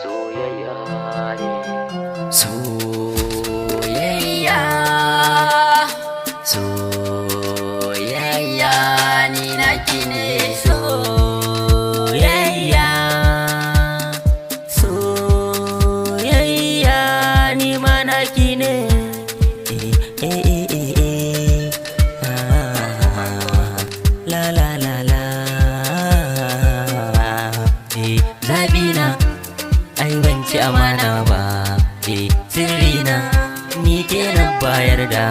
soyayya ne. Soyayya, soyayya ni naki ne. Soyayya, soyayya ni ma naki ne. La la la la. Zabina ai ban ci amana ba. Sirrina ni kenan bayar da.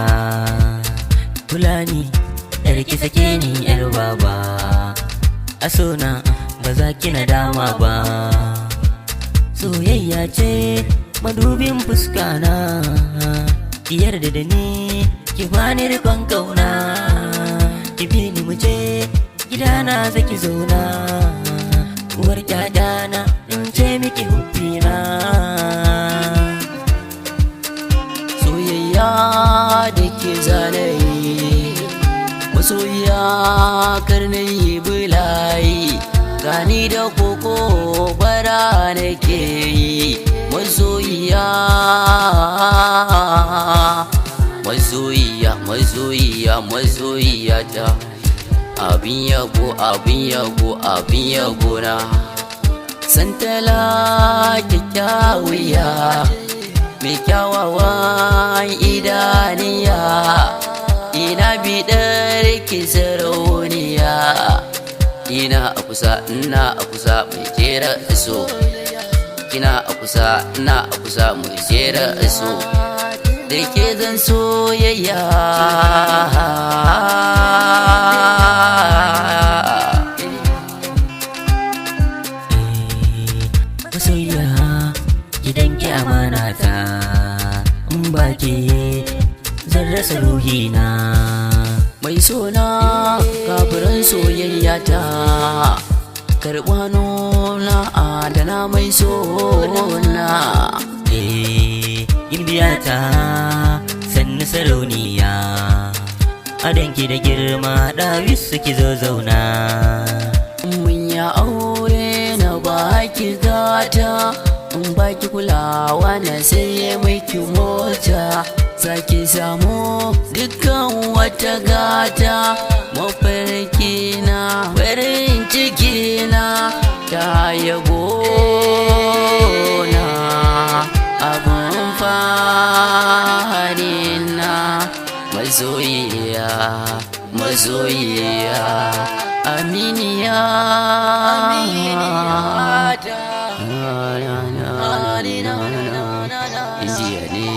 Fulani yar ki sake ni yar baba, asona ba za ki nadama ba. Soyayya ce madubin fuskana, ki yarda da ni ki bani rikon kauna. Ki bi ni mu je gidana zaki zauna, uwar ƴaƴana in ce miki hubbina. Soyayya da ke zanayi, masoyiya kar na yi bulayi, gani da koko bara nake yi. Masoyiya, masoyiya, masoyiya, masoyiya ta, abin yabo, abin yabo, abin yabo na. Santala kyakkyawiya, mai kyawawan idaniya, ina biɗar ki sarauniya. Ina a kusa, ina a kusa mai jera so, kina a kusa, ina a kusa mai jera so, da ke zan soyayya. Masoyiya gidan ki amana ta, in ba ke zan rasa ruhina. Mai sona kafiran soyayya ta, karɓa nuna adana mai sona. Gimbiya ta sannu sarauniya, adanki da girma ɗawis suki zo zauna. Mun ya aure na baki gata, in baki kulawa na sai miki mota. Zaki samu dukkan wata gata, mafarki na farin ciki na, ta yabo na abun fari na. Masoyiya, masoyiya, aminiya, Indiya ne.